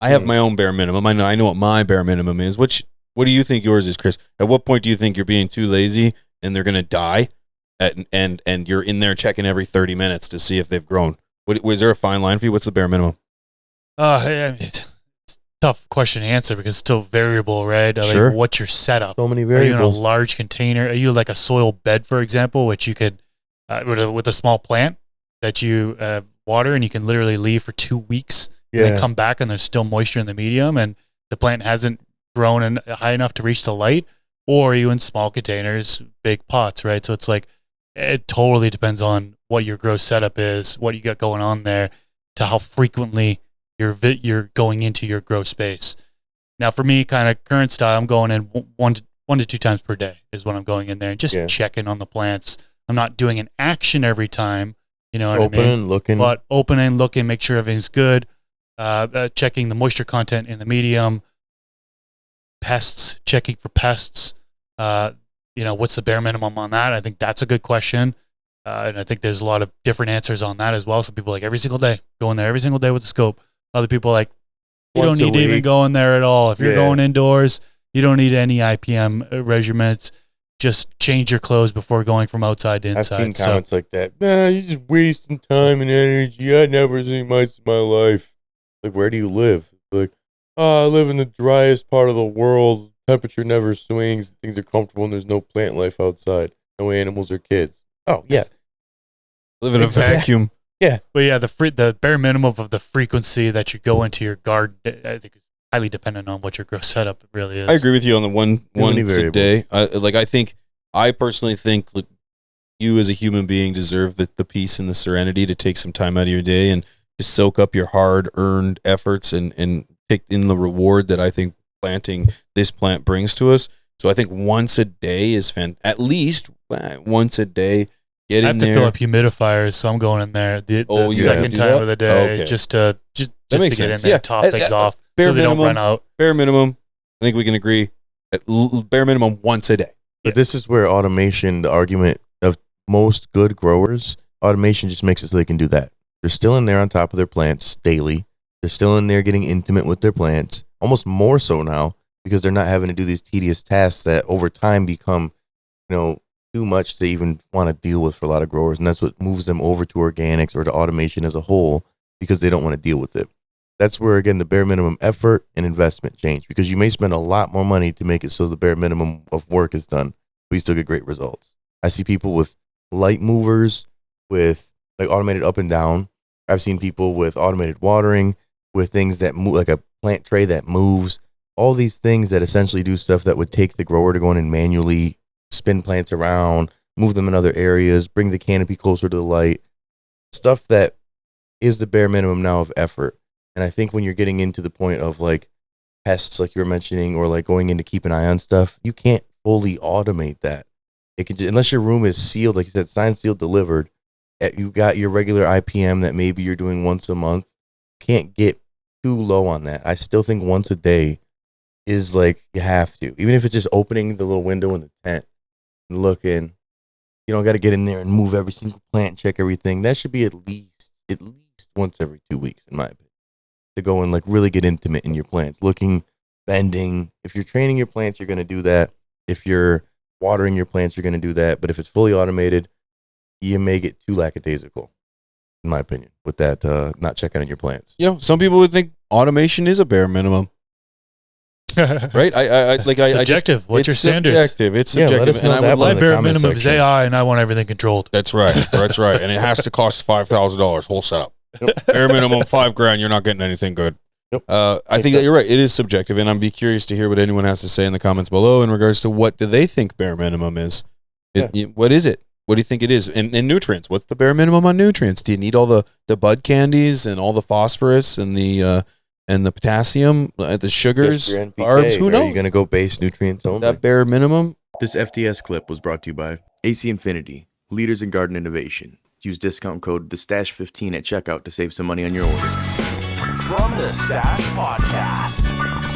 I have my own bare minimum. I know what my bare minimum is. What do you think yours is, Chris? At what point do you think you're being too lazy and they're going to die, and you're in there checking every 30 minutes to see if they've grown? Was there a fine line for you? What's the bare minimum? It's a tough question to answer because it's still variable, right? Sure. Like, what's your setup? So many Are you variables. in a large container? Are you like a soil bed, for example, which you could, with a small plant that you water and you can literally leave for 2 weeks and then come back and there's still moisture in the medium and the plant hasn't grown high enough to reach the light? Or are you in small containers, big pots, right? So it's like, it totally depends on what your grow setup is, what you got going on there, to how frequently you're going into your grow space. Now, for me, kind of current style, I'm going in one to two times per day is when I'm going in there and just checking on the plants. I'm not doing an action every time, you know what I mean? Open and looking. But open and looking, make sure everything's good. Checking the moisture content in the medium. Pests, checking for pests. What's the bare minimum on that? I think that's a good question. And I think there's a lot of different answers on that as well. Some people are like every single day, go in there every single day with the scope. Other people are like, you don't need to even go in there at all. If you're going indoors, you don't need any IPM measurements. Just change your clothes before going from outside to inside. I've seen comments like that. Nah, you're just wasting time and energy. I've never seen much in my life. Like, where do you live? Like, I live in the driest part of the world. Temperature never swings. Things are comfortable and there's no plant life outside. No animals or kids. Oh, yeah. Live in a vacuum. Yeah. But yeah, the bare minimum of the frequency that you go into your garden, I think is highly dependent on what your grow setup really is. I agree with you on the once a day. I personally think like, you as a human being deserve the peace and the serenity to take some time out of your day and to soak up your hard-earned efforts and take in the reward that I think planting this plant brings to us. So I think once a day is at least once a day. I have to fill up humidifiers, so I'm going in there the second time of the day just to get in there and top things off so they don't run out. Bare minimum, I think we can agree, bare minimum once a day. But this is where automation, the argument of most good growers, automation just makes it so they can do that. They're still in there on top of their plants daily. They're still in there getting intimate with their plants, almost more so now because they're not having to do these tedious tasks that over time become, too much to even want to deal with for a lot of growers. And that's what moves them over to organics or to automation as a whole because they don't want to deal with it. That's where, again, the bare minimum effort and investment change because you may spend a lot more money to make it so the bare minimum of work is done, but you still get great results. I see people with light movers, with like automated up and down. I've seen people with automated watering, with things that move, like a plant tray that moves, all these things that essentially do stuff that would take the grower to go in and manually spin plants around, move them in other areas, bring the canopy closer to the light, stuff that is the bare minimum now of effort. And I think when you're getting into the point of like pests, like you were mentioning, or like going in to keep an eye on stuff, you can't fully automate that. It can just, unless your room is sealed, like you said, signed, sealed, delivered, you got your regular IPM that maybe you're doing once a month, can't get too low on that. I still think once a day is like you have to, even if it's just opening the little window in the tent and looking. You don't got to get in there and move every single plant, check everything. That should be at least once every 2 weeks, in my opinion, to go and like really get intimate in your plants, looking, bending. If you're training your plants, you're going to do that. If you're watering your plants, you're going to do that. But if it's fully automated, you may get too lackadaisical, in my opinion, with that not checking on your plants. Some people would think automation is a bare minimum. Right? Subjective. What's your standards? It's subjective. And I would my bare minimum is AI, and I want everything controlled. That's right. That's right. And it has to cost $5,000 whole setup. Bare minimum $5,000. You're not getting anything good. Yep. I think that you're right. It is subjective, and I'd be curious to hear what anyone has to say in the comments below in regards to what do they think bare minimum is. What is it? What do you think it is? And nutrients. What's the bare minimum on nutrients? Do you need all the bud candies and all the phosphorus and the potassium, the sugars, carbs? Who knows? Are you going to go base nutrients only? That bare minimum? This FTS clip was brought to you by AC Infinity, leaders in garden innovation. Use discount code TheStash15 at checkout to save some money on your order. From the Stash Podcast.